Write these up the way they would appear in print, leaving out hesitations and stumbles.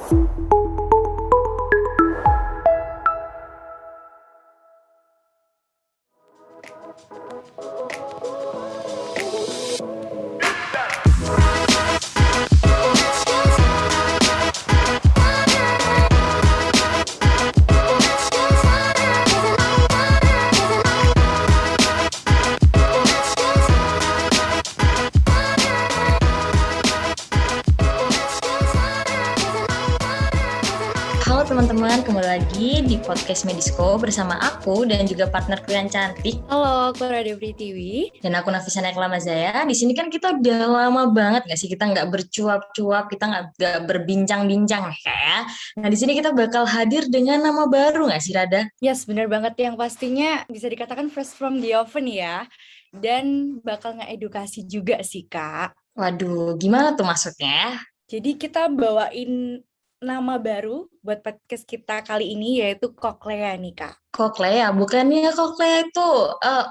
Halo teman-teman, kembali lagi di podcast Medisco bersama aku dan juga partnerku yang cantik. Halo, aku Rada Pritiwi. Dan aku Nafisa Neklamazaya. Di sini kan kita udah lama banget nggak sih kita nggak bercuap-cuap, kita nggak berbincang-bincang kayak. Nah di sini kita bakal hadir dengan nama baru nggak sih Rada? Yes, benar banget, yang pastinya bisa dikatakan fresh from the oven ya. Dan bakal ngedukasi juga sih, Kak. Waduh, gimana tuh maksudnya? Jadi kita bawain nama baru buat podcast kita kali ini, yaitu Cochlea nih, Kak. Cochlea, bukannya cochlea itu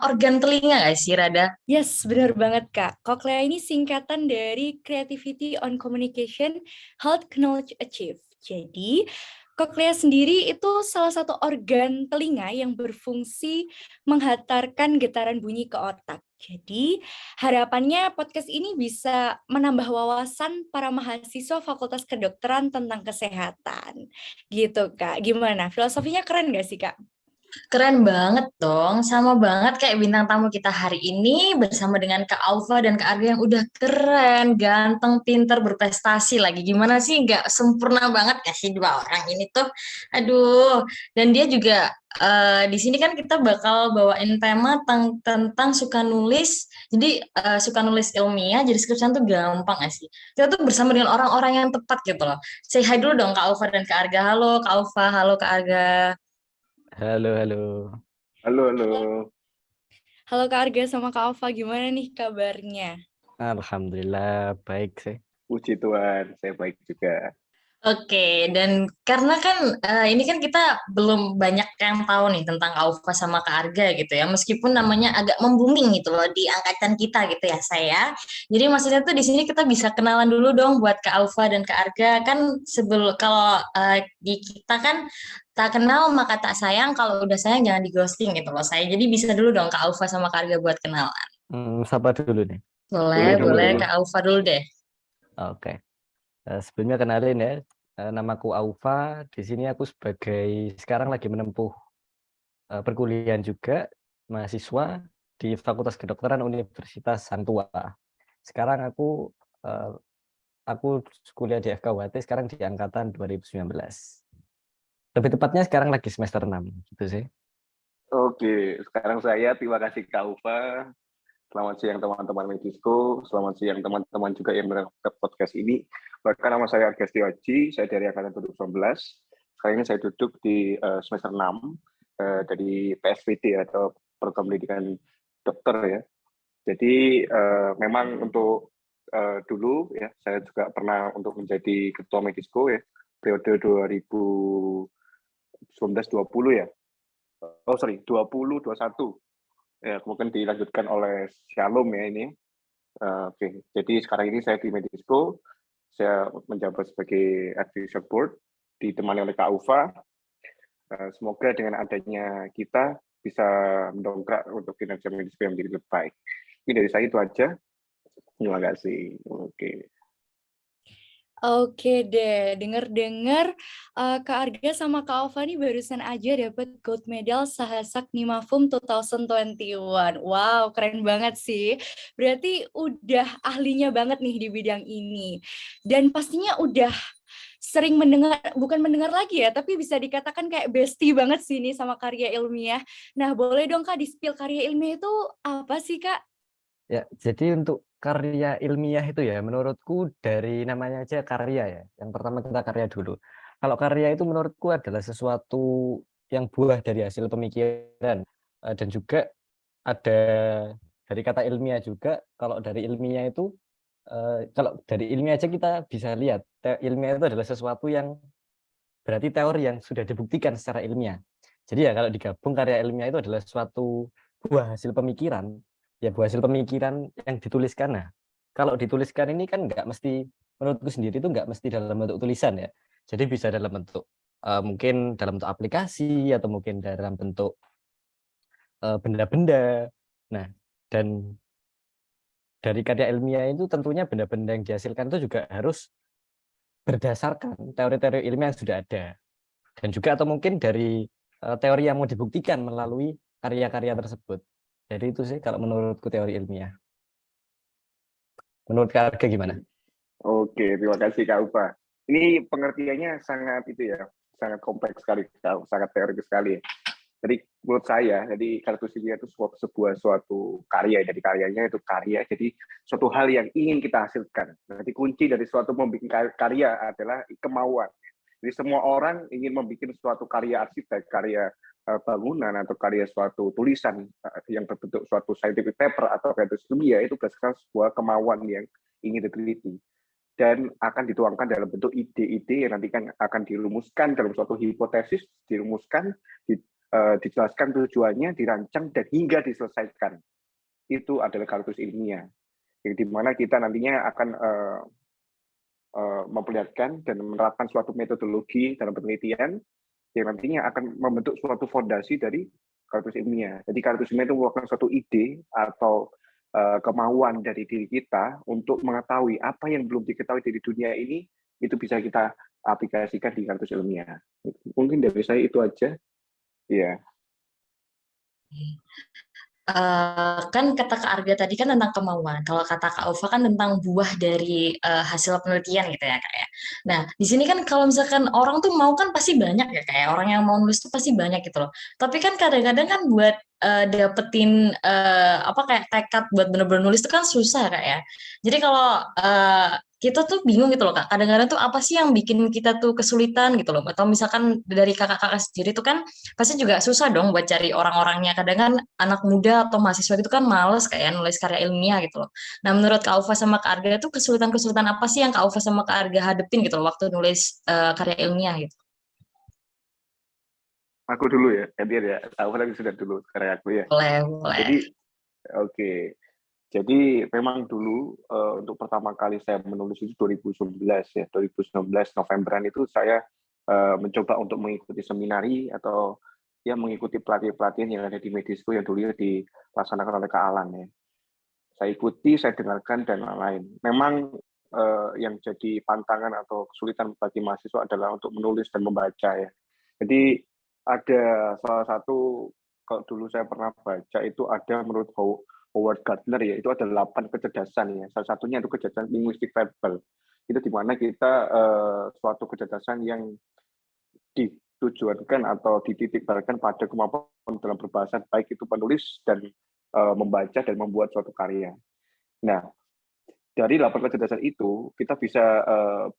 organ telinga nggak sih Rada? Yes, benar banget, Kak. Cochlea ini singkatan dari Creativity on Communication, Health Knowledge Achieve. Jadi, cochlea sendiri itu salah satu organ telinga yang berfungsi menghantarkan getaran bunyi ke otak. Jadi, harapannya podcast ini bisa menambah wawasan para mahasiswa Fakultas Kedokteran tentang kesehatan. Gitu, Kak. Gimana? Filosofinya keren nggak sih, Kak? Keren banget dong, sama banget kayak bintang tamu kita hari ini bersama dengan Kak Alfa dan Kak Arga yang udah keren, ganteng, pinter, berprestasi lagi. Gimana sih nggak sempurna banget gak sih dua orang ini tuh? Aduh, dan dia juga di sini kan kita bakal bawain tema tentang suka nulis. Jadi suka nulis ilmiah, jadi skripsian tuh gampang gak sih? Kita tuh bersama dengan orang-orang yang tepat gitu loh. Say hi dulu dong Kak Alfa dan Kak Arga. Halo Kak Alfa, halo Kak Arga. Halo, halo. Halo, halo. Halo Kak Arga sama Kak Alfa, gimana nih kabarnya? Alhamdulillah baik sih. Puji Tuhan, saya baik juga. Oke, dan karena kan ini kan kita belum banyak yang tahu nih tentang Aufa sama Kak Arga gitu ya, meskipun namanya agak membuming gitu loh di angkatan kita gitu ya saya. Jadi maksudnya tuh di sini kita bisa kenalan dulu dong buat Kak Aufa dan Kak Arga kan sebelum kalau di kita kan tak kenal maka tak sayang, kalau udah sayang jangan di ghosting gitu loh saya. Jadi bisa dulu dong Kak Aufa sama Kak Arga buat kenalan. Siapa dulu nih? Boleh, Boleh boleh dulu. Kak Aufa dulu deh. Oke. Sebelumnya kenalin ya. Namaku Aufa. Di sini aku sekarang lagi menempuh perkuliahan juga, mahasiswa di Fakultas Kedokteran Universitas Santua. Sekarang aku kuliah di FKUHT sekarang di angkatan 2019. Lebih tepatnya sekarang lagi semester 6 gitu sih. Oke, sekarang terima kasih Kak Ufa. Selamat siang teman-teman Medisco, selamat siang teman-teman juga yang mendengar podcast ini. Bahkan nama saya Arga Setiaji, saya dari angkatan 2019. Sekarang ini saya duduk di semester 6 dari PSVD atau Program Pendidikan Dokter ya. Jadi memang untuk dulu ya saya juga pernah untuk menjadi ketua Medisco ya periode 2019-20 ya. 2021 ya, kemudian dilanjutkan oleh Shalom ya ini. Oke, jadi sekarang ini saya di Medisco, saya menjabat sebagai advisory board ditemani oleh Kak Ufa. Semoga dengan adanya kita bisa mendongkrak untuk kinerja Medisco yang menjadi lebih baik. Ini dari saya itu aja. Terima kasih. Oke. Oke deh, denger-dengar Kak Arga sama Kak Alfa nih barusan aja dapat gold medal Sahasak Nimafum 2021. Wow, keren banget sih. Berarti udah ahlinya banget nih di bidang ini. Dan pastinya udah sering mendengar, bukan mendengar lagi ya, tapi bisa dikatakan kayak bestie banget sih nih sama karya ilmiah. Nah, boleh dong Kak di-spill karya ilmiah itu apa sih Kak? Ya, jadi untuk karya ilmiah itu ya, menurutku dari namanya aja karya ya. Yang pertama kita karya dulu. Kalau karya itu menurutku adalah sesuatu yang buah dari hasil pemikiran. Dan juga ada dari kata ilmiah juga, kalau dari ilmiah itu, kalau dari ilmiah aja kita bisa lihat, ilmiah itu adalah sesuatu yang berarti teori yang sudah dibuktikan secara ilmiah. Jadi ya kalau digabung karya ilmiah itu adalah suatu buah hasil pemikiran, ya buah hasil pemikiran yang dituliskan. Nah, kalau dituliskan ini kan nggak mesti, menurutku sendiri itu nggak mesti dalam bentuk tulisan ya. Jadi bisa dalam bentuk mungkin dalam bentuk aplikasi atau mungkin dalam bentuk benda-benda. Nah, dan dari karya ilmiah itu tentunya benda-benda yang dihasilkan itu juga harus berdasarkan teori-teori ilmiah yang sudah ada. Dan juga atau mungkin dari teori yang mau dibuktikan melalui karya-karya tersebut. Jadi itu sih kalau menurutku teori ilmiah. Menurut Kak Arga gimana? Oke, terima kasih Kak Upa. Ini pengertiannya sangat itu ya, sangat kompleks sekali, sangat teoritis sekali. Jadi menurut saya, jadi kartus ilmiah itu sebuah suatu karya, jadi karyanya itu karya, jadi suatu hal yang ingin kita hasilkan. Jadi kunci dari suatu membuat karya adalah kemauan. Jadi semua orang ingin membuat suatu karya arsitek, karya bangunan atau karya suatu tulisan yang berbentuk suatu scientific paper atau kartus ilmiah itu berdasarkan sebuah kemauan yang ingin diteliti dan akan dituangkan dalam bentuk ide-ide yang nanti akan dirumuskan dalam suatu hipotesis, dirumuskan, dijelaskan tujuannya, dirancang, dan hingga diselesaikan. Itu adalah kartus ilmiah, yang dimana kita nantinya akan memperlihatkan dan menerapkan suatu metodologi dalam penelitian yang nantinya akan membentuk suatu fondasi dari kartus ilmiah. Jadi kartus ilmiah itu merupakan suatu ide atau kemauan dari diri kita untuk mengetahui apa yang belum diketahui dari dunia ini, itu bisa kita aplikasikan di kartus ilmiah. Mungkin dari saya itu aja. Iya. Kan kata Kak Arga tadi kan tentang kemauan. Kalau kata Kak Ova kan tentang buah dari hasil penelitian gitu ya Kak ya. Nah di sini kan kalau misalkan orang tuh mau kan pasti banyak ya kayak orang yang mau nulis tuh pasti banyak gitu loh. Tapi kan kadang-kadang kan buat dapetin apa kayak tekad buat bener-bener nulis itu kan susah Kak ya. Jadi kalau kita tuh bingung gitu loh Kak. Kadang-kadang tuh apa sih yang bikin kita tuh kesulitan gitu loh. Atau misalkan dari kakak-kakak sendiri tuh kan pasti juga susah dong buat cari orang-orangnya. Kadang kan anak muda atau mahasiswa itu kan males kayak nulis karya ilmiah gitu loh. Nah, menurut Kak Ufa sama Kak Arga itu kesulitan-kesulitan apa sih yang Kak Ufa sama Kak Arga hadepin gitu loh waktu nulis karya ilmiah gitu? Aku dulu ya, Edian ya. Aku lagi sudah dulu, sekarang aku ya. Boleh, boleh. Jadi, oke. Jadi memang dulu untuk pertama kali saya menulis itu 2019 ya, 2019 Novemberan itu saya mencoba untuk mengikuti seminari atau ya mengikuti pelatihan-pelatihan yang ada di Medisco yang dulu dilaksanakan oleh Kak Alan ya. Saya ikuti, saya dengarkan dan lain-lain. Memang yang jadi pantangan atau kesulitan bagi mahasiswa adalah untuk menulis dan membaca ya. Jadi ada salah satu kalau dulu saya pernah baca itu ada menurut Howard Gardner ya, itu ada 8 kecerdasan ya. Salah satunya itu kecerdasan linguistik verbal. Itu di mana kita suatu kecerdasan yang ditujuankan atau dititikberatkan pada kemampuan dalam berbahasa, baik itu penulis dan membaca dan membuat suatu karya. Nah, dari 8 kecerdasan itu kita bisa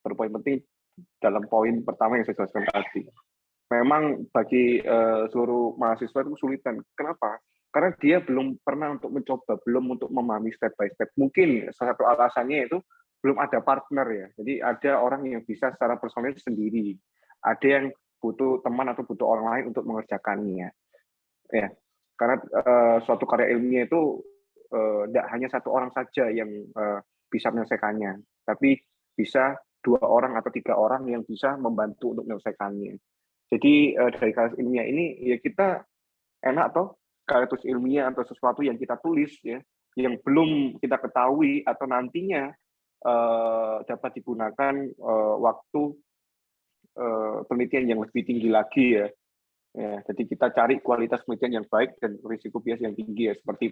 berpoin penting dalam poin pertama yang saya jelaskan tadi. Memang bagi seluruh mahasiswa itu kesulitan. Kenapa? Karena dia belum pernah untuk mencoba, belum untuk memahami step by step. Mungkin salah satu alasannya itu belum ada partner ya. Jadi ada orang yang bisa secara personal sendiri. Ada yang butuh teman atau butuh orang lain untuk mengerjakannya. Ya, karena suatu karya ilmiah itu tidak hanya satu orang saja yang bisa menyelesaikannya, tapi bisa 2 orang atau 3 orang yang bisa membantu untuk menyelesaikannya. Jadi dari karya ilmiah ini ya kita enak toh kartus ilmiah atau sesuatu yang kita tulis ya, yang belum kita ketahui atau nantinya dapat digunakan waktu penelitian yang lebih tinggi lagi ya. Ya, jadi kita cari kualitas penelitian yang baik dan risiko bias yang tinggi ya, seperti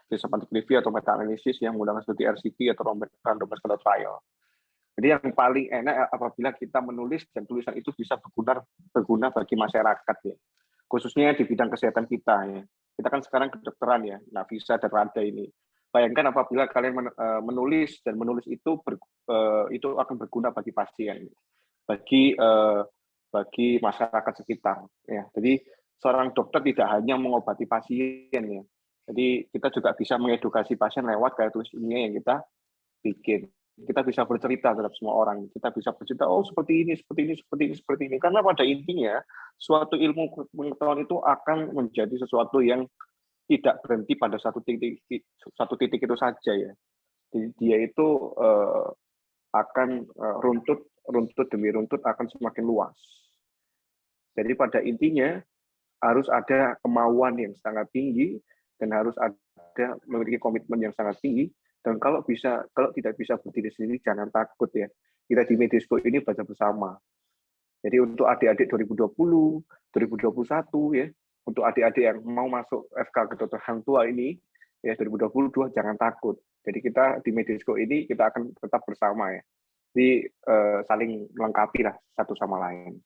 systematic review atau meta-analisis yang menggunakan studi RCT atau randomized control trial. Jadi yang paling enak apabila kita menulis dan tulisan itu bisa berguna bagi masyarakat ya, khususnya di bidang kesehatan kita ya. Kita kan sekarang kedokteran ya, Nafisa dan Rada ini. Bayangkan apabila kalian menulis dan menulis itu akan berguna bagi pasien, bagi masyarakat sekitar. Ya, jadi seorang dokter tidak hanya mengobati pasien ya, jadi kita juga bisa mengedukasi pasien lewat karya tulis ilmiah yang kita bikin. Kita bisa bercerita terhadap semua orang. Kita bisa bercerita, oh seperti ini, seperti ini, seperti ini, seperti ini. Karena pada intinya, suatu ilmu pengetahuan itu akan menjadi sesuatu yang tidak berhenti pada satu titik itu saja ya. Jadi dia itu akan runtut runtut demi runtut akan semakin luas. Jadi pada intinya harus ada kemauan yang sangat tinggi dan harus ada memiliki komitmen yang sangat tinggi. Dan kalau tidak bisa berdiri sendiri, jangan takut ya. Kita di Medisco ini baca bersama. Jadi untuk adik-adik 2020, 2021 ya, untuk adik-adik yang mau masuk FK Kedokteran Hang Tua ini ya 2022 jangan takut. Jadi kita di Medisco ini kita akan tetap bersama ya. Jadi saling melengkapi lah satu sama lain.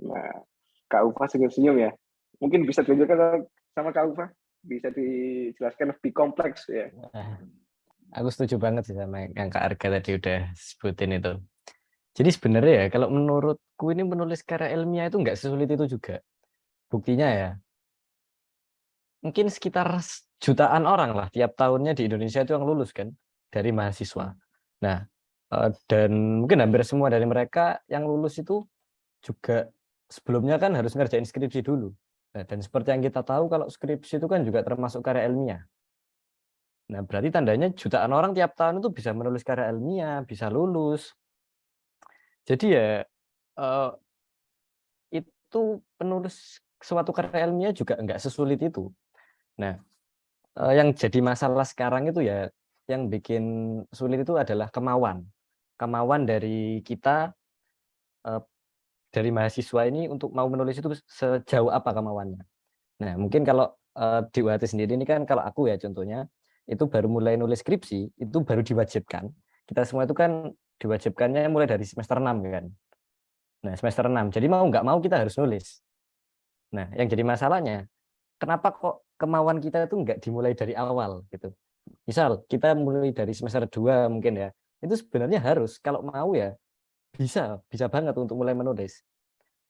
Nah, Kak Ufa senyum-senyum ya. Mungkin bisa ditunjukkan sama Kak Ufa, bisa dijelaskan lebih kompleks ya. Aku setuju banget sih sama yang Kak Arga tadi udah sebutin itu. Jadi sebenarnya ya, kalau menurutku ini menulis karya ilmiah itu nggak sesulit itu juga. Buktinya ya, mungkin sekitar jutaan orang lah tiap tahunnya di Indonesia itu yang lulus kan dari mahasiswa. Nah, dan mungkin hampir semua dari mereka yang lulus itu juga sebelumnya kan harus ngerjain skripsi dulu. Nah, dan seperti yang kita tahu kalau skripsi itu kan juga termasuk karya ilmiah. Nah, berarti tandanya jutaan orang tiap tahun itu bisa menulis karya ilmiah, bisa lulus. Jadi ya itu penulis suatu karya ilmiah juga nggak sesulit itu. Nah, yang jadi masalah sekarang itu ya yang bikin sulit itu adalah kemauan dari kita dari mahasiswa ini untuk mau menulis itu sejauh apa kemauannya. Nah, mungkin kalau di UHT sendiri ini kan kalau aku ya contohnya itu baru mulai nulis skripsi itu baru diwajibkan. Kita semua itu kan diwajibkannya mulai dari semester 6 kan. Nah, semester 6. Jadi mau nggak mau kita harus nulis. Nah, yang jadi masalahnya kenapa kok kemauan kita itu nggak dimulai dari awal gitu. Misal kita mulai dari semester 2 mungkin ya. Itu sebenarnya harus kalau mau ya bisa banget untuk mulai menulis.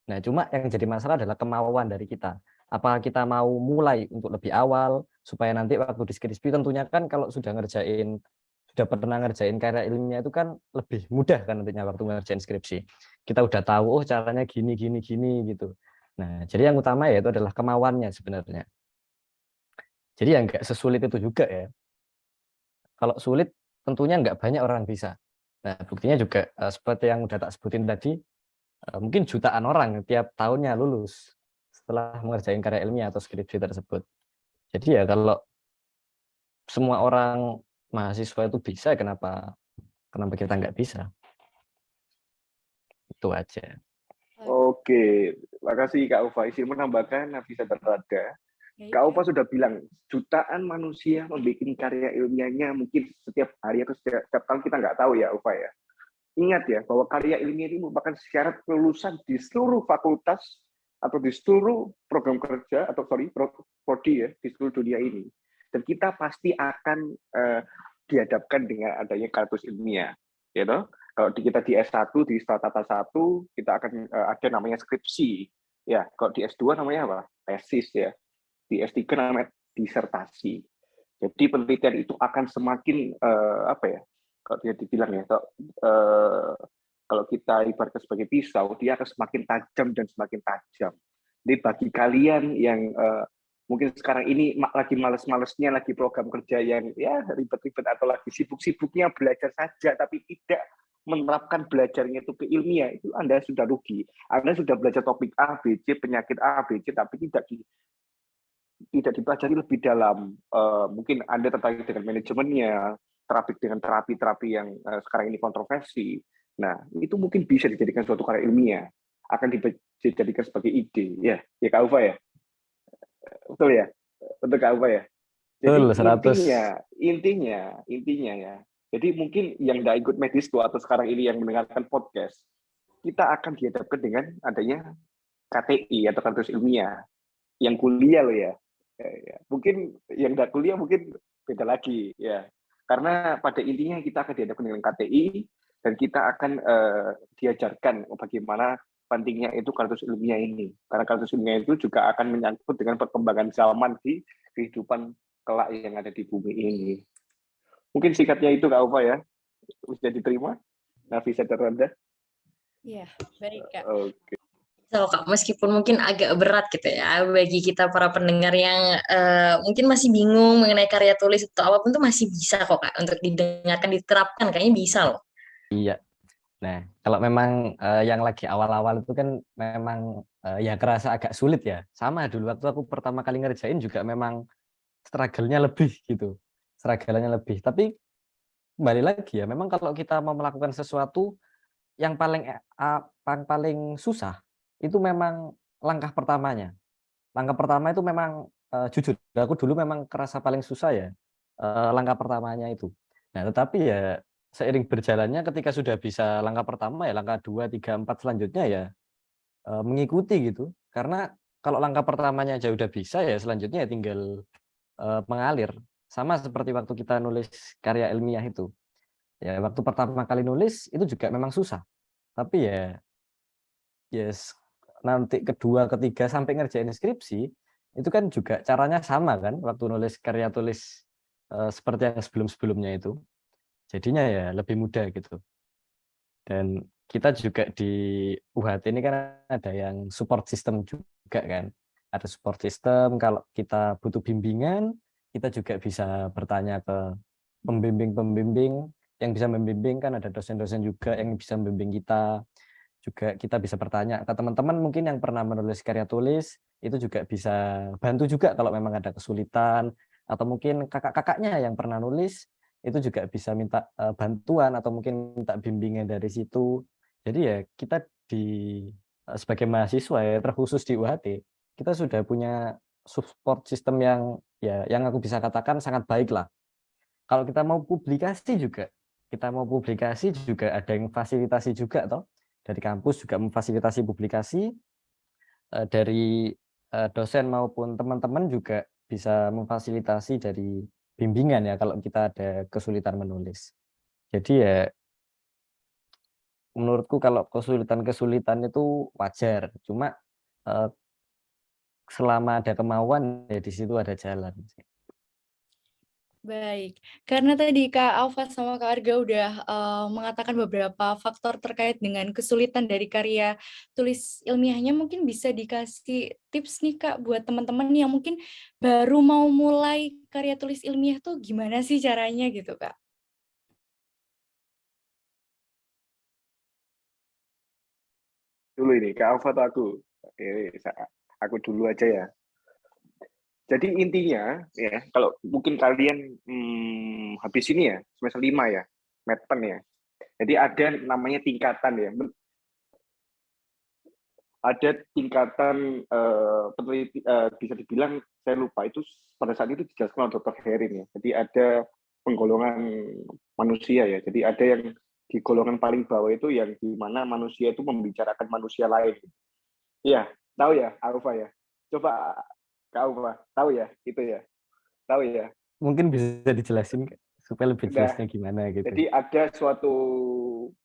Nah, cuma yang jadi masalah adalah kemauan dari kita. Apakah kita mau mulai untuk lebih awal supaya nanti waktu di skripsi tentunya kan kalau sudah pernah ngerjain karya ilmiah itu kan lebih mudah kan nantinya waktu ngerjain skripsi. Kita udah tahu oh caranya gini gitu. Nah, jadi yang utama ya itu adalah kemauannya sebenarnya. Jadi ya nggak sesulit itu juga ya. Kalau sulit tentunya nggak banyak orang bisa. Nah, buktinya juga seperti yang udah tak sebutin tadi, mungkin jutaan orang tiap tahunnya lulus setelah mengerjain karya ilmiah atau skripsi tersebut. Jadi ya kalau semua orang mahasiswa itu bisa, kenapa kita nggak bisa? Itu aja. Oke, makasih Kak Ufa. Izin menambahkan, Nafisa Terada. Kak Ufa sudah bilang, jutaan manusia membuat karya ilmiahnya mungkin setiap hari atau setiap tahun, kita nggak tahu ya Ufa ya. Ingat ya, bahwa karya ilmiah ini merupakan syarat kelulusan di seluruh fakultas atau di seluruh program kerja atau prodi ya di seluruh dunia ini. Dan kita pasti akan dihadapkan dengan adanya kartus ilmiah, ya toh? Kalau kita di S1 di Tata 1 kita akan ada namanya skripsi, ya. Kalau di S2 namanya apa? Tesis ya. Di S3 namanya disertasi. Jadi penelitian itu akan semakin apa ya? Kalau dia dibilang ya, kalau kita ibaratkan sebagai pisau, dia akan semakin tajam dan semakin tajam. Jadi bagi kalian yang mungkin sekarang ini lagi males-malesnya, lagi program kerja yang ya ribet-ribet atau lagi sibuk-sibuknya belajar saja, tapi tidak menerapkan belajarnya itu ke ilmiah, itu Anda sudah rugi. Anda sudah belajar topik A, B, C, penyakit A, B, C, tapi tidak dipelajari lebih dalam. Mungkin Anda tertarik dengan manajemennya, dengan terapi-terapi yang sekarang ini kontroversi. Nah, itu mungkin bisa dijadikan suatu karya ilmiah, akan dijadikan sebagai ide. Ya Kak Ufa ya? Betul ya? Betul Kak Ufa ya? Jadi intinya ya. Jadi mungkin yang nggak ikut Medisco atau sekarang ini yang mendengarkan podcast, kita akan dihadapkan dengan adanya KTI atau kartus ilmiah. Yang kuliah loh ya. Mungkin yang nggak kuliah mungkin beda lagi ya. Karena pada intinya kita akan dihadapkan dengan KTI dan kita akan diajarkan bagaimana pentingnya itu kartus ilmiah ini. Karena kartus ilmiah itu juga akan menyangkut dengan perkembangan zaman di kehidupan kelak yang ada di bumi ini. Mungkin singkatnya itu Kak Ufa ya. Bisa diterima? Nafisa Terada? Iya, baik Kak. Oke. So, Kak, meskipun mungkin agak berat gitu ya bagi kita para pendengar yang mungkin masih bingung mengenai karya tulis atau apapun tuh masih bisa kok Kak untuk didengarkan, diterapkan, kayaknya bisa loh. Iya. Nah, kalau memang yang lagi awal-awal itu kan memang ya kerasa agak sulit ya. Sama dulu waktu aku pertama kali ngerjain juga memang struggle-nya lebih gitu. Struggle-nya lebih. Tapi kembali lagi ya, memang kalau kita mau melakukan sesuatu yang paling susah itu memang langkah pertamanya. Langkah pertama itu memang jujur, aku dulu memang kerasa paling susah ya langkah pertamanya itu. Nah, tetapi ya seiring berjalannya ketika sudah bisa langkah pertama ya langkah 2, 3, 4 selanjutnya ya mengikuti gitu. Karena kalau langkah pertamanya aja udah bisa ya selanjutnya ya tinggal mengalir. Sama seperti waktu kita nulis karya ilmiah itu. Ya waktu pertama kali nulis itu juga memang susah. Tapi ya yes, nanti kedua, ketiga sampai ngerjain skripsi itu kan juga caranya sama kan waktu nulis karya tulis seperti yang sebelum-sebelumnya itu. Jadinya ya lebih mudah gitu. Dan kita juga di UHT ini kan ada yang support system juga kan. Ada support system kalau kita butuh bimbingan, kita juga bisa bertanya ke pembimbing-pembimbing yang bisa membimbing kan ada dosen-dosen juga yang bisa membimbing kita. Juga kita bisa bertanya ke teman-teman mungkin yang pernah menulis karya tulis, itu juga bisa bantu juga kalau memang ada kesulitan atau mungkin kakak-kakaknya yang pernah nulis itu juga bisa minta bantuan atau mungkin minta bimbingan dari situ. Jadi ya kita sebagai mahasiswa ya terkhusus di UHT, kita sudah punya support system yang ya yang aku bisa katakan sangat baik lah. Kalau kita mau publikasi juga ada yang fasilitasi juga toh. Dari kampus juga memfasilitasi publikasi, dari dosen maupun teman-teman juga bisa memfasilitasi dari bimbingan ya kalau kita ada kesulitan menulis. Jadi ya menurutku kalau kesulitan-kesulitan itu wajar, cuma selama ada kemauan ya di situ ada jalan. Baik, karena tadi Kak Alfa sama Kak Arga udah mengatakan beberapa faktor terkait dengan kesulitan dari karya tulis ilmiahnya, mungkin bisa dikasih tips nih Kak buat teman-teman yang mungkin baru mau mulai karya tulis ilmiah tuh gimana sih caranya gitu Kak? Dulu ini, Kak Alfa atau aku? Aku dulu aja ya. Jadi intinya ya, kalau mungkin kalian habis ini ya, semester 5 ya, Medpen ya. Jadi ada namanya tingkatan ya. Ada tingkatan peneliti, bisa dibilang saya lupa itu pada saat itu dijelaskan oleh Dr. Herin ya. Jadi ada penggolongan manusia ya. Jadi ada yang di golongan paling bawah itu yang di mana manusia itu membicarakan manusia lain. Iya, tahu ya, Alfa ya. Coba Kak Alfa, tahu ya, itu ya, tahu ya. Mungkin bisa dijelasin supaya lebih Nah, jelasnya gimana gitu. jadi ada suatu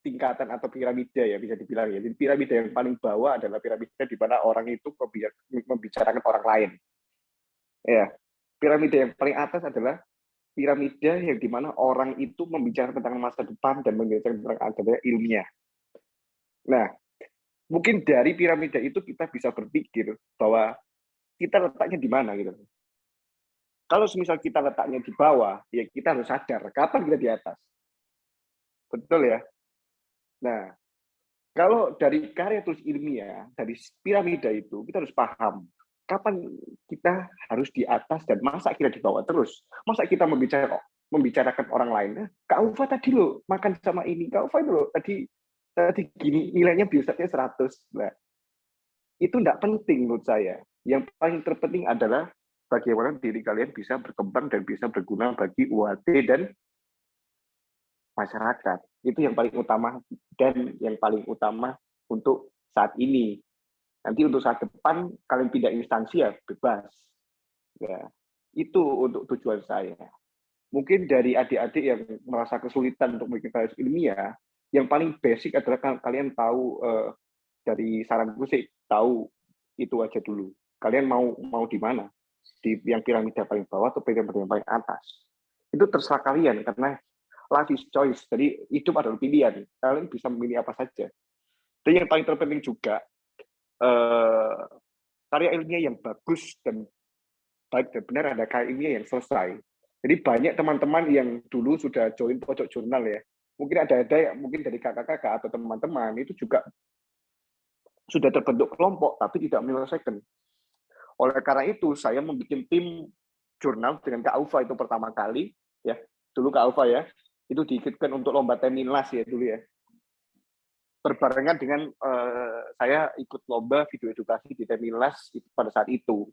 tingkatan atau piramida ya bisa dibilang ya. Jadi piramida yang paling bawah adalah piramida di mana orang itu membicarakan orang lain. Ya, piramida yang paling atas adalah piramida yang di mana orang itu membicarakan tentang masa depan dan membicarakan tentang adanya ilmiah. Nah, mungkin dari piramida itu kita bisa berpikir bahwa kita letaknya di mana gitu. Kalau misal kita letaknya di bawah, ya kita harus sadar kapan kita di atas. Betul ya? Nah, kalau dari karya tulis ilmiah, dari piramida itu, kita harus paham kapan kita harus di atas dan masa kita di bawah terus. Masa kita membicarakan orang lain. Kak Ufa tadi lo makan sama ini, Kak Ufa itu lo tadi gini nilainya biasanya 100. Nah, itu tidak penting menurut saya. Yang paling terpenting adalah bagaimana diri kalian bisa berkembang dan bisa berguna bagi UHT dan masyarakat. Itu yang paling utama dan yang paling utama untuk saat ini. Nanti untuk saat depan kalian pindah instansi ya bebas. Ya, itu untuk tujuan saya. Mungkin dari adik-adik yang merasa kesulitan untuk membuat karya ilmiah, yang paling basic adalah kalian tahu dari saranku sih tahu itu aja dulu. Kalian mau di mana? Di yang piramida paling bawah atau piramida yang paling atas? Itu terserah kalian karena life is choice. Jadi hidup adalah pilihan. Kalian bisa memilih apa saja. Dan yang paling terpenting juga karya ilmiah yang bagus dan baik dan benar ada karya ilmiah yang selesai. Jadi banyak teman-teman yang dulu sudah join pojok jurnal ya, Mungkin ada mungkin dari kakak-kakak atau teman-teman itu juga sudah terbentuk kelompok tapi tidak menyelesaikan. Oleh karena itu saya membuat tim jurnal dengan Kak Aufa itu pertama kali ya. Dulu Kak Aufa ya, itu diikutkan untuk lomba Teminlas ya dulu ya. Berbarengan dengan saya ikut lomba video edukasi di Teminlas pada saat itu.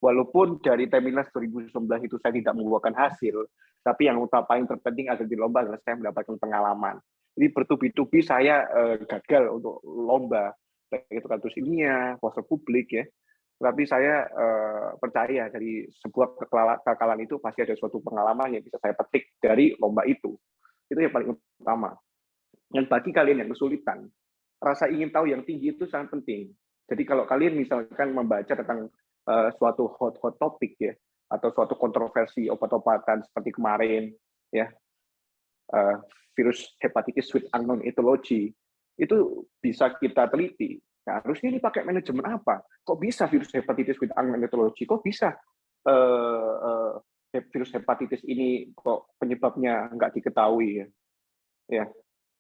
Walaupun dari Teminlas 2019 itu saya tidak membuahkan hasil, tapi yang paling terpenting ada di lomba adalah saya mendapatkan pengalaman. Jadi bertubi-tubi saya gagal untuk lomba, baik itu kasus ilmiah, poster publik ya. Tapi saya percaya dari sebuah kekalahan itu pasti ada suatu pengalaman yang bisa saya petik dari lomba itu. Itu yang paling utama. Dan bagi kalian yang kesulitan, rasa ingin tahu yang tinggi itu sangat penting. Jadi kalau kalian misalkan membaca tentang suatu hot topik ya, atau suatu kontroversi obat-obatan seperti kemarin ya, virus hepatitis with unknown etiology, itu bisa kita teliti. Nah, harusnya ini pakai manajemen apa? Kok bisa virus hepatitis with unknown etiology? Kok bisa virus hepatitis ini kok penyebabnya nggak diketahui ya? Ya,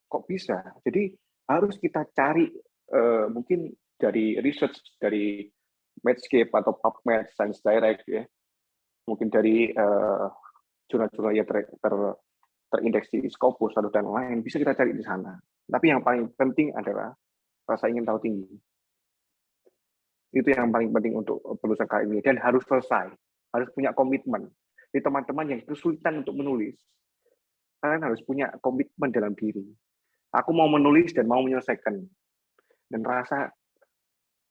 kok bisa? Jadi harus kita cari mungkin dari research dari Medscape atau PubMed, Science Direct ya, mungkin dari jurnal-jurnal yang terindeks di Scopus atau dan lain bisa kita cari di sana. Tapi yang paling penting adalah rasa ingin tahu tinggi. Itu yang paling penting untuk penulisan karya ini dan harus selesai, harus punya komitmen. Jadi teman-teman yang kesulitan untuk menulis, kalian harus punya komitmen dalam diri. Aku mau menulis dan mau menyelesaikan. Dan rasa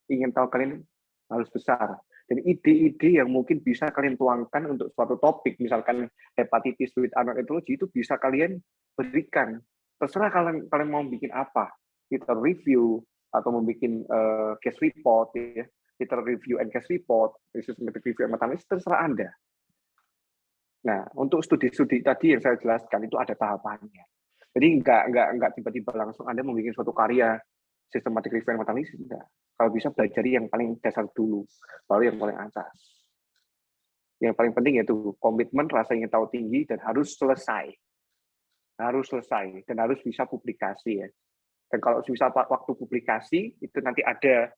ingin tahu kalian harus besar. Dan ide-ide yang mungkin bisa kalian tuangkan untuk suatu topik, misalkan hepatitis with unknown etiology, itu bisa kalian berikan. Terserah kalian mau bikin apa. Kita review, atau membuat case report, ya. Kita review and case report, systematic review and meta-analysis, terserah Anda. Nah, untuk studi-studi tadi yang saya jelaskan, itu ada tahapannya. Jadi nggak tiba-tiba langsung Anda membuat suatu karya systematic review and meta-analysis, enggak. Kalau bisa belajar yang paling dasar dulu, baru yang paling atas. Yang paling penting yaitu komitmen, rasa ingin tahu tinggi, dan harus selesai. Harus selesai, dan harus bisa publikasi ya. Dan kalau bisa waktu publikasi, itu nanti ada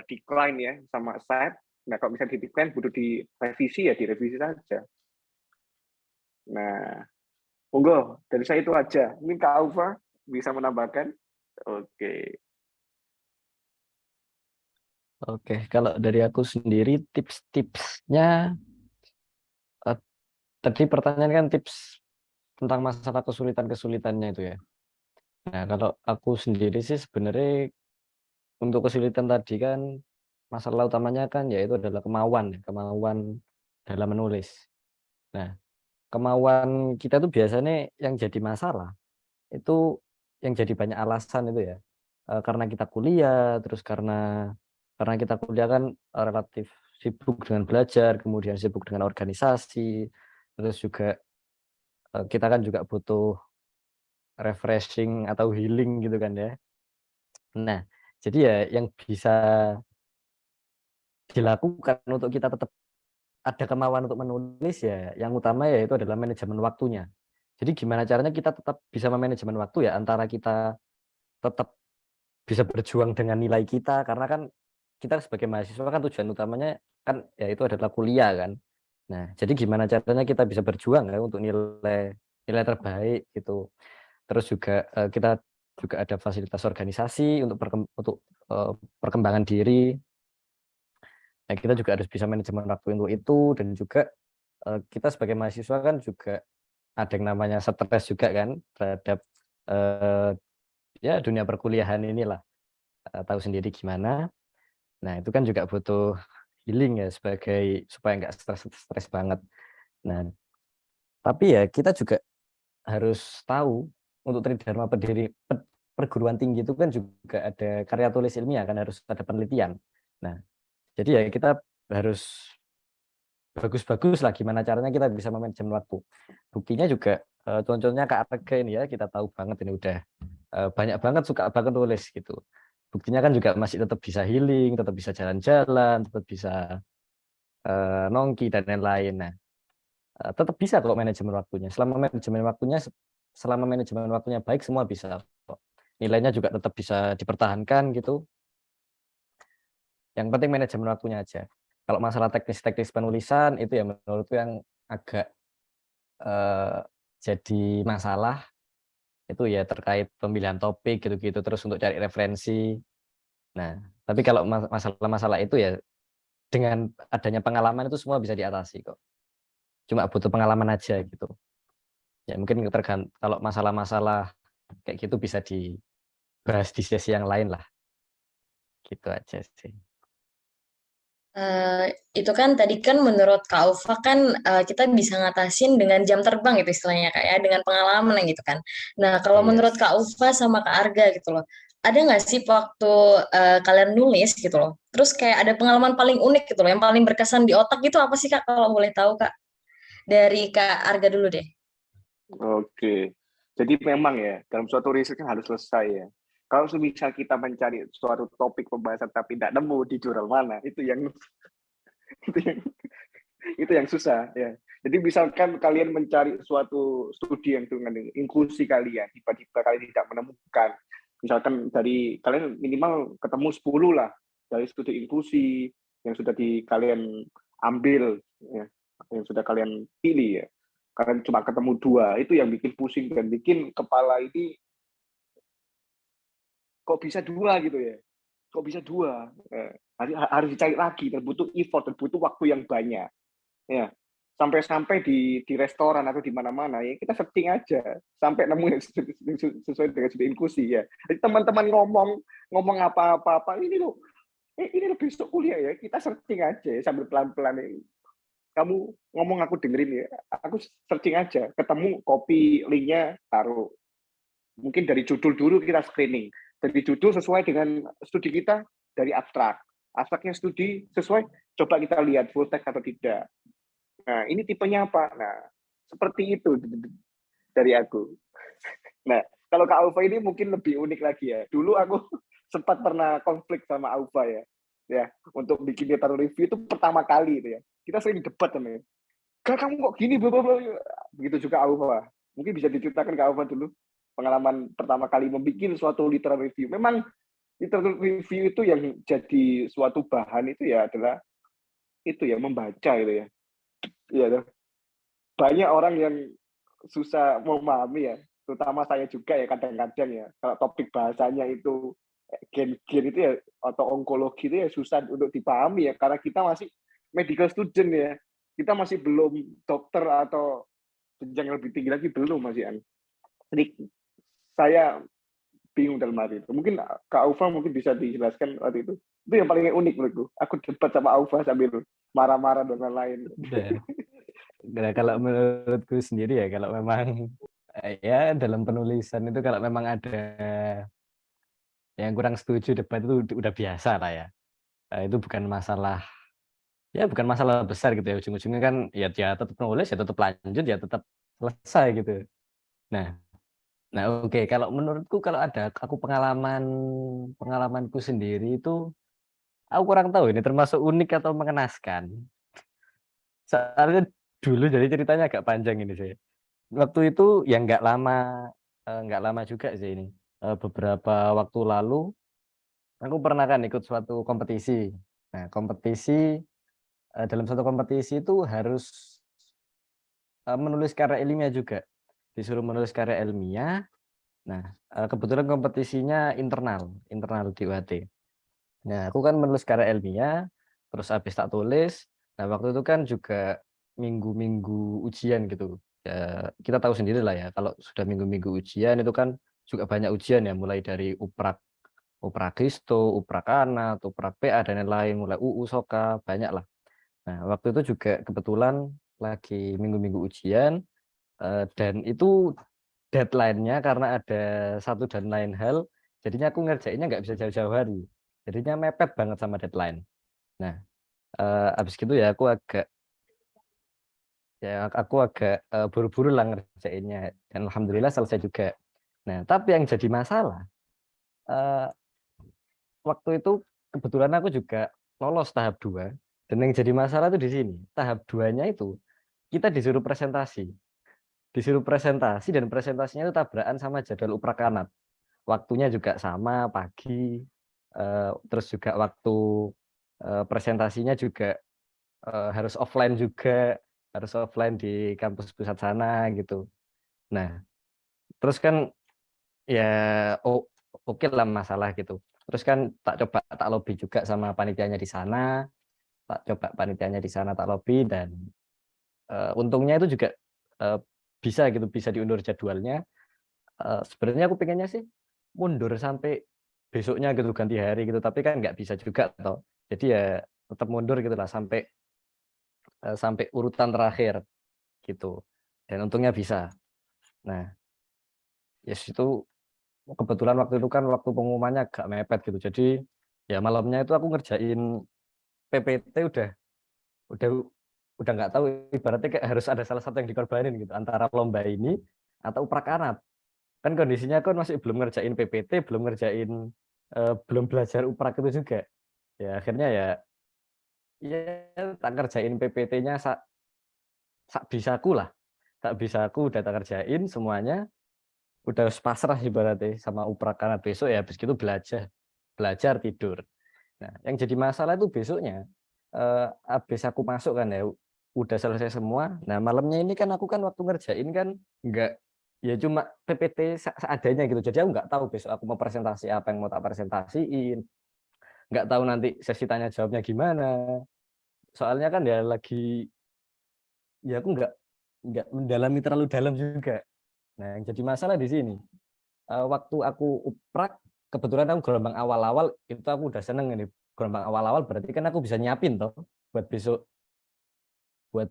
decline ya, sama set. Nah, kalau misalnya di decline, butuh direvisi ya, direvisi saja. Nah, monggo, dari saya itu aja. Mungkin Kak Aufa bisa menambahkan? Oke. Oke, kalau dari aku sendiri tips-tipsnya, tadi pertanyaan kan tips tentang masalah kesulitan-kesulitannya itu ya. Nah, kalau aku sendiri sih sebenarnya untuk kesulitan tadi kan masalah utamanya kan yaitu adalah kemauan dalam menulis. Nah, kemauan kita tuh biasanya yang jadi masalah itu yang jadi banyak alasan itu ya. Karena kita kuliah, terus karena kita kuliah kan relatif sibuk dengan belajar, kemudian sibuk dengan organisasi, terus juga kita kan juga butuh refreshing atau healing gitu kan ya. Nah, jadi ya yang bisa dilakukan untuk kita tetap ada kemauan untuk menulis ya, yang utama ya itu adalah manajemen waktunya. Jadi gimana caranya kita tetap bisa memanajemen waktu ya, antara kita tetap bisa berjuang dengan nilai kita, karena kan kita sebagai mahasiswa kan tujuan utamanya kan ya itu adalah kuliah kan. Nah, jadi gimana caranya kita bisa berjuang ya untuk nilai terbaik gitu. Terus juga kita juga ada fasilitas organisasi untuk perkembangan diri. Nah, kita juga harus bisa manajemen waktu untuk itu, dan juga kita sebagai mahasiswa kan juga ada yang namanya stres juga kan terhadap ya dunia perkuliahan inilah, tahu sendiri gimana. Nah, itu kan juga butuh healing ya supaya nggak stres banget. Nah, tapi ya kita juga harus tahu untuk Tridharma perguruan tinggi itu kan juga ada karya tulis ilmiah kan, harus ada penelitian. Nah, jadi ya kita harus bagus-bagus lah gimana caranya kita bisa memanajemen waktu. Buktinya juga contohnya Kak Arga ini ya, kita tahu banget ini udah banyak banget suka banget tulis gitu. Buktinya kan juga masih tetap bisa healing, tetap bisa jalan-jalan, tetap bisa nongki dan lain-lain. Nah, tetap bisa kok manajemen waktunya. Selama manajemen waktunya selama manajemen waktunya baik semua bisa kok. Nilainya juga tetap bisa dipertahankan gitu. Yang penting manajemen waktunya aja. Kalau masalah teknis-teknis penulisan itu ya menurutku yang agak jadi masalah itu ya terkait pemilihan topik gitu-gitu, terus untuk cari referensi. Nah, tapi kalau masalah-masalah itu ya dengan adanya pengalaman itu semua bisa diatasi kok. Cuma butuh pengalaman aja gitu. Ya mungkin kalau masalah-masalah kayak gitu bisa dibahas di sesi yang lain lah. Gitu aja sih. Itu kan tadi kan menurut Kak Ufa kan kita bisa ngatasin dengan jam terbang gitu istilahnya Kak ya, dengan pengalaman yang gitu kan. Nah, kalau menurut Yes. Kak Ufa sama Kak Arga gitu loh, ada nggak sih waktu kalian nulis gitu loh, terus kayak ada pengalaman paling unik gitu loh, yang paling berkesan di otak gitu apa sih Kak kalau boleh tahu Kak? Dari Kak Arga dulu deh. Oke. Jadi memang ya, dalam suatu riset kan harus selesai ya. Kalau misal kita mencari suatu topik pembahasan tapi tidak nemu di jurnal mana, itu yang itu yang itu yang susah ya. Jadi misalkan kalian mencari suatu studi yang dengan inklusi kalian, tiba-tiba kalian tidak menemukan, misalkan dari kalian minimal ketemu 10 lah dari studi inklusi yang sudah kalian ambil, ya, yang sudah kalian pilih ya. Kalian cuma ketemu 2, itu yang bikin pusing dan bikin kepala ini kok bisa 2 gitu ya. Kok bisa 2? Harus dicari lagi, dan butuh effort, dan butuh waktu yang banyak. Ya, sampai di restoran atau di mana-mana ya kita searching aja sampai nemu yang sesuai dengan studi inklusi ya. Jadi teman-teman ngomong apa-apa ini loh, ini loh besok kuliah ya, kita searching aja ya, sambil pelan-pelan. Kamu ngomong aku dengerin ya, aku searching aja, ketemu copy linknya, taruh. Mungkin dari judul dulu kita screening, dari judul sesuai dengan studi kita, dari abstraknya studi sesuai, coba kita lihat full text atau tidak. Nah, ini tipenya apa? Nah, seperti itu dari aku. Nah, kalau Kak Aufa ini mungkin lebih unik lagi ya. Dulu aku sempat pernah konflik sama Aufa ya. Ya, untuk bikin data review itu pertama kali itu ya. Kita sering debat namanya. Gak, kamu kok gini, blablabla. Begitu juga Aufa. Mungkin bisa diceritakan Kak Aufa dulu pengalaman pertama kali membuat suatu literary review. Memang literary review itu yang jadi suatu bahan itu ya adalah itu ya, membaca gitu ya. Iya, banyak orang yang susah memahami ya, terutama saya juga ya kadang-kadang ya, kalau topik bahasanya itu gen-gen itu ya, atau onkologi itu ya susah untuk dipahami ya, karena kita masih medical student ya, kita masih belum dokter atau jenjang yang lebih tinggi lagi, belum masih an. Jadi saya bingung dalam hal itu. Mungkin Kak Aufa mungkin bisa dijelaskan waktu itu. Itu yang paling unik menurutku. Aku debat sama Aufa sambil marah-marah dan lain-lain. Nah, kalau menurutku sendiri ya, kalau memang ya dalam penulisan itu kalau memang ada yang kurang setuju, debat itu udah biasa lah ya. Itu bukan masalah besar gitu ya, ujung-ujungnya kan ya dia tetap nulis, ya tetap lanjut, ya tetap selesai gitu. Nah, oke, kalau menurutku kalau ada aku pengalamanku sendiri itu aku kurang tahu ini termasuk unik atau mengenaskan. Soalnya dulu jadi ceritanya agak panjang ini sih. Waktu itu ya nggak lama juga sih ini. Beberapa waktu lalu aku pernah kan ikut suatu kompetisi. Nah, dalam suatu kompetisi itu harus menulis karya ilmiah juga. Disuruh menulis karya ilmiah. Nah, kebetulan kompetisinya internal di UHT. Nah, aku kan menulis karya ilmiah, terus habis tak tulis. Nah, waktu itu kan juga minggu-minggu ujian gitu. Ya, kita tahu sendiri lah ya, kalau sudah minggu-minggu ujian itu kan juga banyak ujian ya, mulai dari Uprakisto, Uprakana, Uprak PA dan lain-lain, mulai UU, Soka, banyak lah. Nah, waktu itu juga kebetulan lagi minggu-minggu ujian, dan itu deadline-nya karena ada satu dan lain hal, jadinya aku ngerjainnya nggak bisa jauh-jauh hari. Jadinya mepet banget sama deadline. Nah, habis gitu ya aku agak buru-buru lah ngerjainnya, dan alhamdulillah selesai juga. Nah, tapi yang jadi masalah waktu itu kebetulan aku juga lolos tahap 2, dan yang jadi masalah itu di sini. Tahap 2-nya itu kita disuruh presentasi. disuruh presentasi dan presentasinya itu tabrakan sama jadwal uprakanat. Waktunya juga sama pagi, terus juga waktu presentasinya juga harus offline juga, harus offline di kampus pusat sana gitu. Nah, terus kan ya oke lah masalah gitu. Terus kan tak lobby juga sama panitianya di sana, tak lobby dan untungnya itu juga bisa gitu, bisa diundur jadwalnya. Sebenarnya aku pengennya sih mundur sampai besoknya gitu, ganti hari gitu, tapi kan nggak bisa juga toh. Jadi ya tetap mundur gitu lah sampai urutan terakhir gitu. Dan untungnya bisa. Nah, yes itu kebetulan waktu itu kan waktu pengumumannya agak mepet gitu. Jadi ya malamnya itu aku ngerjain PPT udah udah nggak tahu, ibaratnya kayak harus ada salah satu yang dikorbanin gitu antara lomba ini atau uprakanat. Kan kondisinya aku masih belum ngerjain PPT, belum belajar uprak itu juga. Ya akhirnya ya tak ngerjain PPT-nya sak bisaku lah. Tak bisaku udah tak kerjain semuanya, udah pasrah ibaratnya sama uprakanat. Besok ya habis gitu belajar tidur. Nah, yang jadi masalah itu besoknya habis aku masuk kan ya udah selesai semua. Nah, malamnya ini kan aku kan waktu ngerjain kan enggak, ya cuma PPT seadanya gitu. Jadi aku nggak tahu besok aku mau presentasi apa yang mau tak presentasiin. Nggak tahu nanti sesi tanya jawabnya gimana. Soalnya kan ya ya aku nggak mendalami terlalu dalam juga. Nah, yang jadi masalah di sini. Waktu aku uprak, kebetulan aku gelombang awal-awal itu aku udah seneng ini. Gelombang awal-awal berarti kan aku bisa nyiapin toh buat besok buat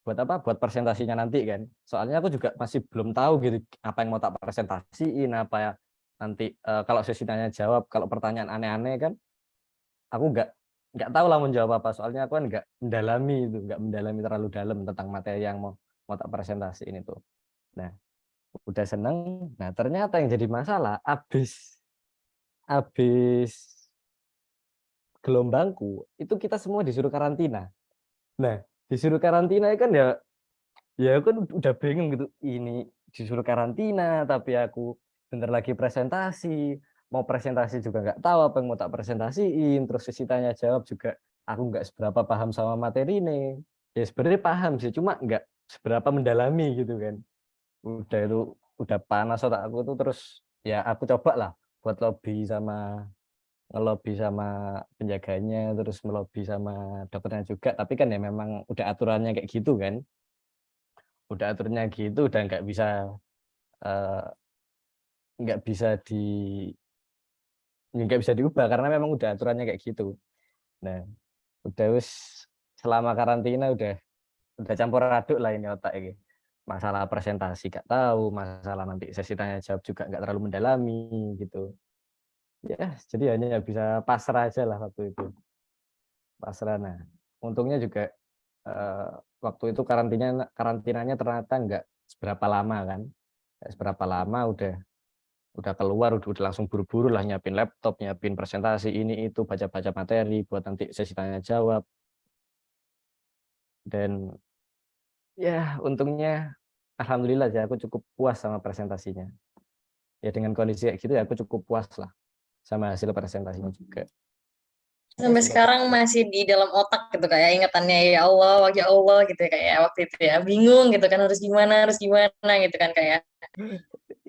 buat presentasinya nanti kan. Soalnya aku juga masih belum tahu gitu apa yang mau tak presentasiin, apa ya nanti kalau sesi tanya jawab, kalau pertanyaan aneh-aneh kan aku nggak tahu lah menjawab apa. Soalnya aku kan nggak mendalami terlalu dalam tentang materi yang mau tak presentasiin itu. Nah, udah seneng. Nah, ternyata yang jadi masalah habis gelombangku itu kita semua disuruh karantina. Nah, disuruh karantina kan ya aku kan udah bingung gitu. Ini disuruh karantina tapi aku bentar lagi presentasi. Mau presentasi juga nggak tahu apa yang mau tak presentasiin. Terus sesi tanya jawab juga aku nggak seberapa paham sama materi ini. Ya sebenarnya paham sih, cuma nggak seberapa mendalami gitu kan. Udah panas otak aku tuh, terus ya aku coba lah buat ngelobi sama penjaganya, terus melobi sama dokternya juga, tapi kan ya memang udah aturannya kayak gitu kan, udah aturannya gitu, udah eh, nggak bisa nggak bisa diubah karena memang udah aturannya kayak gitu. Nah, udah wis selama karantina udah campur aduk lah ini otak ini. Masalah presentasi gak tahu, masalah nanti sesi tanya jawab juga nggak terlalu mendalami gitu. Ya, jadi hanya bisa pasrah aja lah waktu itu. Pasrah. Nah, untungnya juga waktu itu karantinanya ternyata nggak seberapa lama kan. Nggak seberapa lama udah keluar, udah langsung buru-buru lah nyiapin laptop, nyiapin presentasi ini itu, baca-baca materi buat nanti sesi tanya jawab. Dan ya untungnya alhamdulillah ya aku cukup puas sama presentasinya. Ya dengan kondisi kayak gitu ya aku cukup puas lah sama hasil presentasinya juga. Sampai sekarang masih di dalam otak gitu kayak ingatannya ya Allah gitu ya kayak waktu itu ya bingung gitu kan harus gimana gitu kan kayak.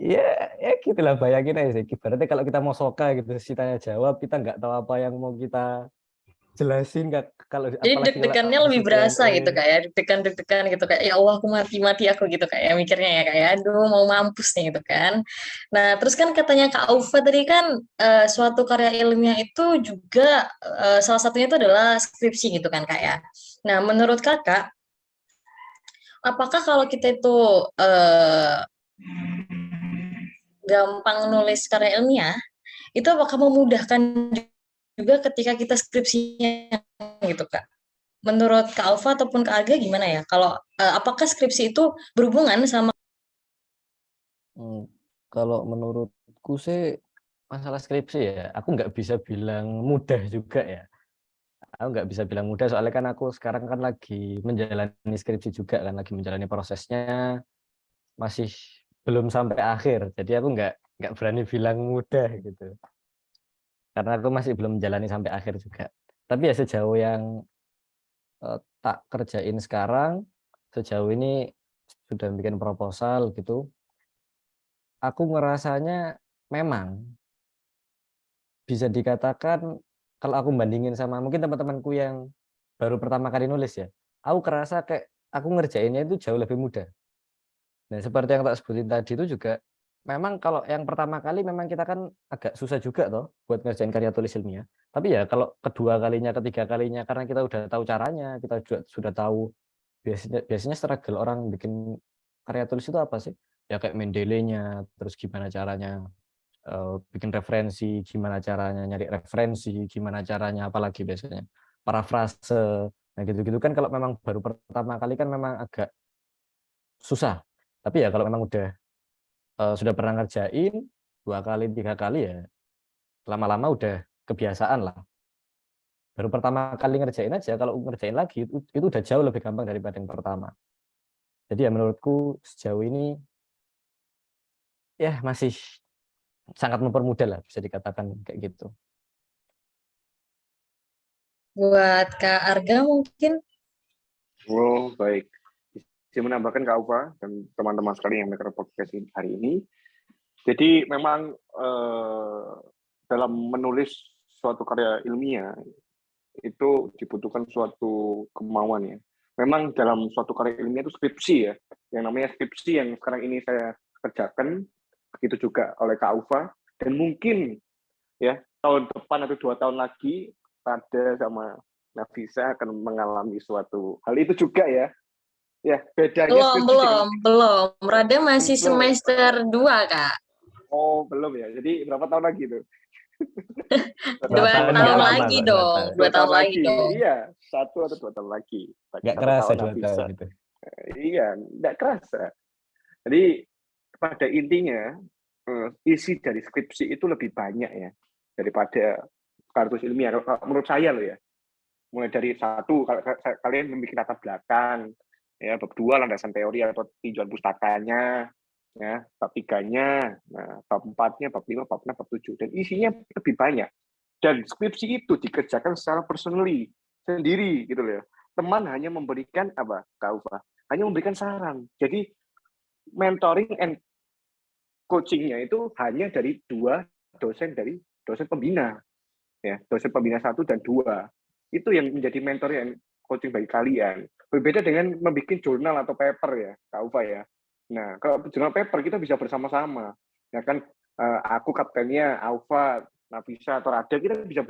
Ya gitulah, bayangin aja sih. Ibaratnya kalau kita mau soka gitu, sesi tanya jawab, kita nggak tahu apa yang mau kita jelasin, kalau Jadi apalagi kalau deg-degannya di lebih berasa Q&A. gitu kayak deg-degan gitu kayak ya Allah aku mati aku gitu kayak mikirnya ya kayak aduh mau mampus nih gitu kan. Nah terus kan katanya Kak Aufa tadi kan suatu karya ilmiah itu juga salah satunya itu adalah skripsi gitu kan Kak ya. Nah menurut Kakak apakah kalau kita itu gampang nulis karya ilmiah itu apakah memudahkan juga ketika kita skripsinya gitu Kak? Menurut Kak Alfa ataupun Kak Aga gimana ya? Kalau apakah skripsi itu berhubungan sama Kalau menurutku sih masalah skripsi ya, aku nggak bisa bilang mudah juga ya. Aku nggak bisa bilang mudah soalnya kan aku sekarang kan lagi menjalani skripsi juga kan, lagi menjalani prosesnya, masih belum sampai akhir. Jadi aku nggak berani bilang mudah gitu. Karena aku masih belum menjalani sampai akhir juga. Tapi ya sejauh yang tak kerjain sekarang, sejauh ini sudah bikin proposal gitu, aku ngerasanya memang bisa dikatakan kalau aku bandingin sama mungkin teman-temanku yang baru pertama kali nulis ya, aku kerasa kayak aku ngerjainnya itu jauh lebih mudah. Nah, seperti yang tak sebutin tadi itu juga, memang kalau yang pertama kali memang kita kan agak susah juga toh buat ngerjain karya tulis ilmiah. Tapi ya kalau kedua kalinya, ketiga kalinya karena kita udah tahu caranya, kita juga sudah tahu biasanya struggle orang bikin karya tulis itu apa sih? Ya kayak Mendeley-nya, terus gimana caranya bikin referensi, gimana caranya nyari referensi, gimana caranya apalagi biasanya parafrase. Nah, gitu-gitu kan kalau memang baru pertama kali kan memang agak susah. Tapi ya kalau memang udah sudah pernah ngerjain 2 kali, 3 kali ya lama-lama udah kebiasaan lah. Baru pertama kali ngerjain aja, kalau ngerjain lagi itu udah jauh lebih gampang daripada yang pertama. Jadi ya menurutku sejauh ini ya masih sangat mempermudah lah bisa dikatakan kayak gitu. Buat Kak Arga mungkin. Oh, baik. Saya menambahkan Kak Ufa dan teman-teman sekalian yang mendengar podcast hari ini. Jadi memang dalam menulis suatu karya ilmiah itu dibutuhkan suatu kemauan ya. Memang dalam suatu karya ilmiah itu skripsi ya. Yang namanya skripsi yang sekarang ini saya kerjakan, begitu juga oleh Kak Ufa. Dan mungkin ya tahun depan atau 2 tahun lagi Rada sama Nafisa akan mengalami suatu hal itu juga ya. Ya, bedanya skripsi dengan Belum. Rada masih belum. semester 2, Kak. Oh, belum ya. Jadi berapa tahun lagi itu? 2 tahun lagi dong. 2 tahun lagi dong. Iya, 1 atau 2 tahun lagi. Nggak 1 kerasa tahun 2 tahun gitu. Iya, nggak kerasa. Jadi pada intinya isi dari skripsi itu lebih banyak ya daripada kartus ilmiah. Menurut saya loh ya. Mulai dari 1, kalau kalian memiliki latar belakang, ya bab 2 landasan teori atau tinjauan pustakanya, ya bab 3-nya, nah bab 4-nya, bab 5, bab 6, bab 7, dan isinya lebih banyak. Dan skripsi itu dikerjakan secara personally, sendiri gitu loh. Teman hanya memberikan apa, Kak Ufa? Hanya memberikan saran. Jadi mentoring and coaching-nya itu hanya dari 2 dosen pembina. Ya, dosen pembina 1 dan 2. Itu yang menjadi mentor yang coaching bagi kalian. Berbeda dengan membuat jurnal atau paper ya, Kak Ufa ya. Nah, kalau jurnal paper kita bisa bersama-sama. Ya kan, aku kaptennya, Aufa, Nafisa, atau Rada, kita bisa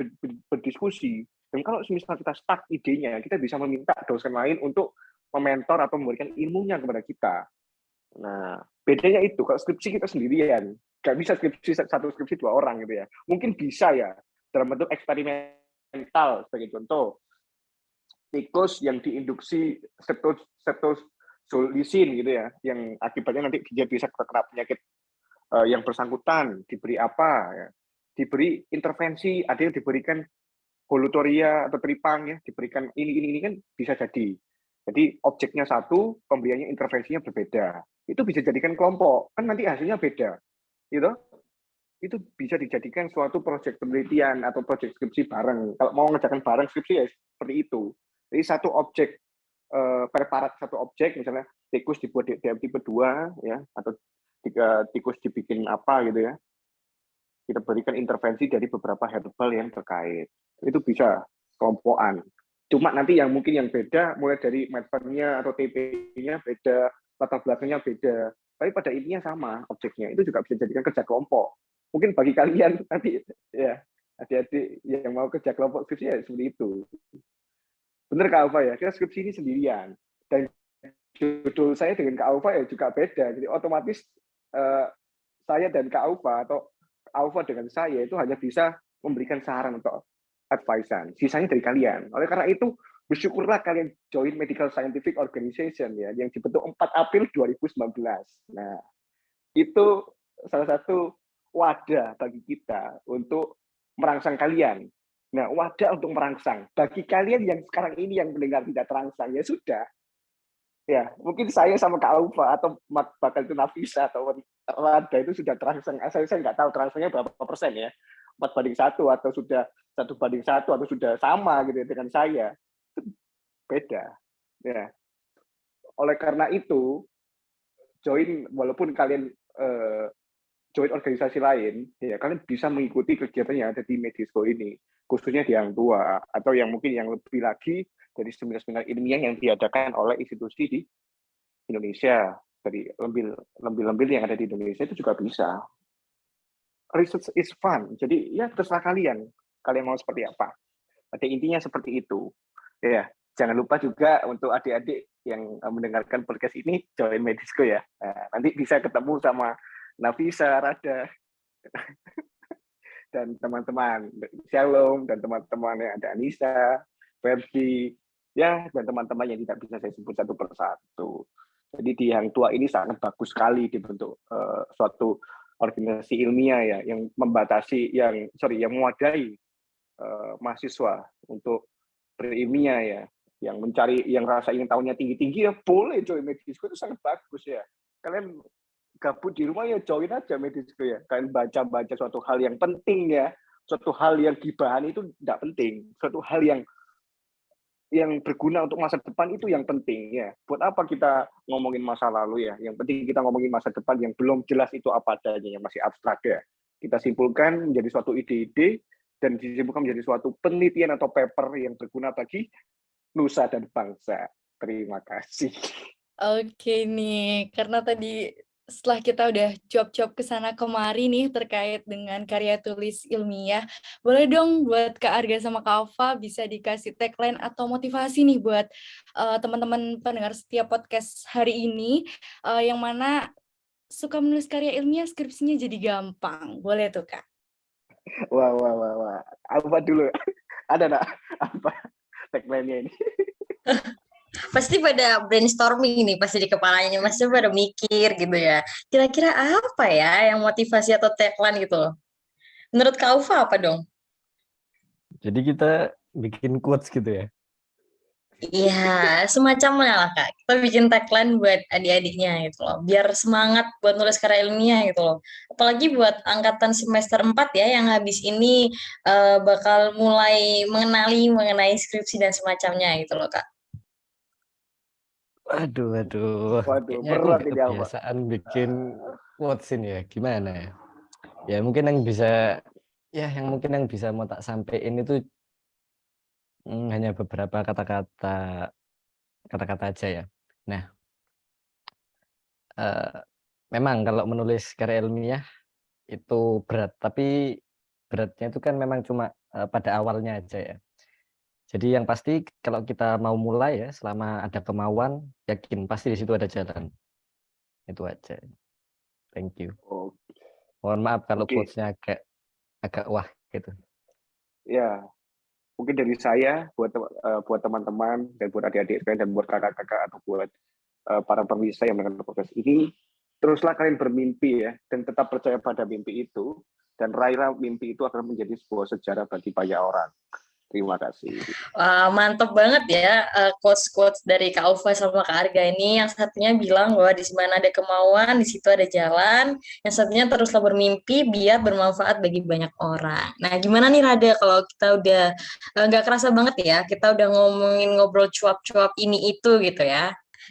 berdiskusi. Dan kalau misal kita stuck idenya, kita bisa meminta dosen lain untuk mementor atau memberikan ilmunya kepada kita. Nah, bedanya itu, kalau skripsi kita sendirian. Nggak bisa satu skripsi 2 orang gitu ya. Mungkin bisa ya, dalam bentuk eksperimental sebagai contoh tikus yang diinduksi septozolisin gitu ya, yang akibatnya nanti dia bisa terkena penyakit yang bersangkutan, diberi apa ya, diberi intervensi, ada yang diberikan holutoria atau tripang ya, diberikan ini kan bisa jadi objeknya satu, pemberiannya intervensinya berbeda, itu bisa jadikan kelompok, kan nanti hasilnya beda gitu. Itu bisa dijadikan suatu proyek penelitian atau proyek skripsi bareng. Kalau mau ngerjakan bareng skripsi ya seperti itu. Jadi satu objek preparat satu objek, misalnya tikus dibuat DM tipe 2 ya, atau tikus dibikin apa gitu ya. Kita berikan intervensi dari beberapa herbal yang terkait. Itu bisa kelompokan. Cuma nanti yang mungkin yang beda mulai dari metodenya atau TP-nya beda, latar belakangnya beda. Tapi pada intinya sama objeknya. Itu juga bisa dijadikan kerja kelompok. Mungkin bagi kalian nanti ya adik-adik yang mau kerja kelompok skripsi ya seperti itu. Bener Kak Alfa ya, kita skripsi ini sendirian. Dan judul saya dengan Kak Alfa ya juga beda. Jadi otomatis saya dan Kak Alfa atau Alfa dengan saya itu hanya bisa memberikan saran untuk advice-an. Sisanya dari kalian. Oleh karena itu, bersyukurlah kalian join Medical Scientific Organization ya, yang dibentuk 4 April 2019. Nah, itu salah satu wadah bagi kita untuk merangsang kalian Nah, wadah untuk merangsang. Bagi kalian yang sekarang ini yang mendengar tidak terangsang, ya sudah. Ya, mungkin saya sama Kak Aufa atau bakal itu Nafisa atau Rada itu sudah terangsang. Saya nggak tahu terangsangnya berapa persen ya. 4:1 atau sudah 1:1 atau sudah sama gitu dengan saya. Itu beda. Ya. Oleh karena itu, walaupun kalian join organisasi lain, ya kalian bisa mengikuti kegiatan yang ada di Medisco ini, khususnya di Hang Tua, atau yang mungkin yang lebih lagi dari seminar-seminar ilmiah yang diadakan oleh institusi di Indonesia, dari lembil-lembil yang ada di Indonesia itu juga bisa. Research is fun, jadi ya terserah kalian mau seperti apa. Pada intinya seperti itu. Ya, jangan lupa juga untuk adik-adik yang mendengarkan podcast ini join Medisco ya. Nah, nanti bisa ketemu sama Nafisa, Rada, dan teman-teman Shalom, dan teman-teman yang ada Anissa, Ferdi, ya, dan teman-teman yang tidak bisa saya sebut satu persatu. Jadi di Hang Tua ini sangat bagus sekali dibentuk suatu organisasi ilmiah ya, yang yang mewadahi mahasiswa untuk berilmiah ya, yang mencari, yang rasa ingin tahunya tinggi-tinggi ya boleh join Medisco, itu sangat bagus ya. Kalian gabut di rumah ya join aja Medisco ya. Kalian baca suatu hal yang penting ya, suatu hal yang gibahan itu tidak penting, suatu hal yang berguna untuk masa depan itu yang penting ya. Buat apa kita ngomongin masa lalu ya? Yang penting kita ngomongin masa depan yang belum jelas itu apa adanya, yang masih abstrak ya. Kita simpulkan menjadi suatu ide-ide dan disimpulkan menjadi suatu penelitian atau paper yang berguna bagi nusa dan bangsa. Terima kasih. Oke nih, karena tadi setelah kita udah job-job ke sana kemari nih terkait dengan karya tulis ilmiah, boleh dong buat Kak Arga sama Kak Alfa bisa dikasih tagline atau motivasi nih buat teman-teman pendengar setiap podcast hari ini, yang mana suka menulis karya ilmiah skripsinya jadi gampang. Boleh tuh, Kak? Wah. Alfa dulu. Ada nak? Apa tagline-nya ini? Pasti pada brainstorming nih, pasti di kepalanya Mas, coba pada mikir gitu ya. Kira-kira apa ya yang motivasi atau tagline gitu loh. Menurut Kak Ufa apa dong? Jadi kita bikin quotes gitu ya. Iya, semacamnya lah Kak. Kita bikin tagline buat adik-adiknya gitu loh. Biar semangat buat nulis karya ilmiah gitu loh. Apalagi buat angkatan semester 4 ya, yang habis ini bakal mulai mengenai skripsi dan semacamnya gitu loh Kak. Waduh. Kayaknya aku berat nggak ini apa? kebiasaan bikin quotes ini ya. Gimana ya? Ya mungkin yang bisa mau tak sampein itu hanya beberapa kata-kata aja ya. Nah, memang kalau menulis karya ilmiah itu berat, tapi beratnya itu kan memang cuma pada awalnya aja ya. Jadi yang pasti kalau kita mau mulai ya, selama ada kemauan, yakin pasti di situ ada jalan. Itu aja. Thank you. Oh, Mohon maaf kalau Oke. quotes-nya agak wah gitu. ya. Mungkin dari saya buat teman-teman dan buat adik-adik sekalian dan buat kakak-kakak atau buat para pemirsa yang mendengar podcast ini, teruslah kalian bermimpi ya, dan tetap percaya pada mimpi itu, dan raihlah mimpi itu akan menjadi sebuah sejarah bagi banyak orang. Terima kasih. Wah, mantep banget ya quotes-quotes dari Kak Ufa sama Kak Arga ini. Yang satunya bilang bahwa di mana ada kemauan, di situ ada jalan. Yang satunya teruslah bermimpi biar bermanfaat bagi banyak orang. Nah, gimana nih Rada kalau kita udah nggak kerasa banget ya, kita udah ngobrol cuap-cuap ini itu gitu ya.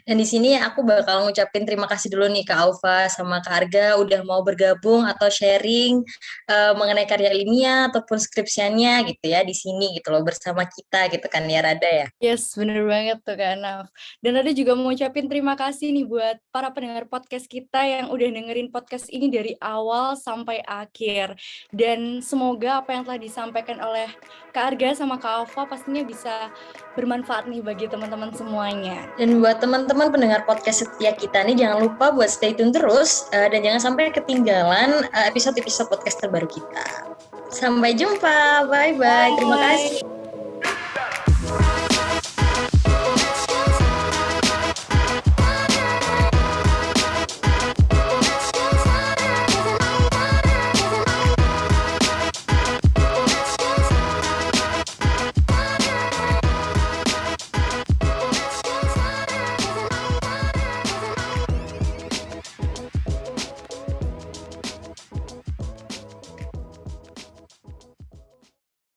Dan di sini aku bakal ngucapin terima kasih dulu nih Kak Aufa sama Kak Arga udah mau bergabung atau sharing mengenai karya ilmiah ataupun skripsiannya gitu ya di sini gitu loh bersama kita gitu kan ya Rada ya. Yes, bener banget tuh Kak Naf. Dan Rada juga mau ucapin terima kasih nih buat para pendengar podcast kita yang udah dengerin podcast ini dari awal sampai akhir. Dan semoga apa yang telah disampaikan oleh Kak Arga sama Kak Alfa pastinya bisa bermanfaat nih bagi teman-teman semuanya. Dan buat teman-teman pendengar podcast setia kita nih jangan lupa buat stay tune terus dan jangan sampai ketinggalan episode-episode podcast terbaru kita. Sampai jumpa, bye-bye, terima kasih.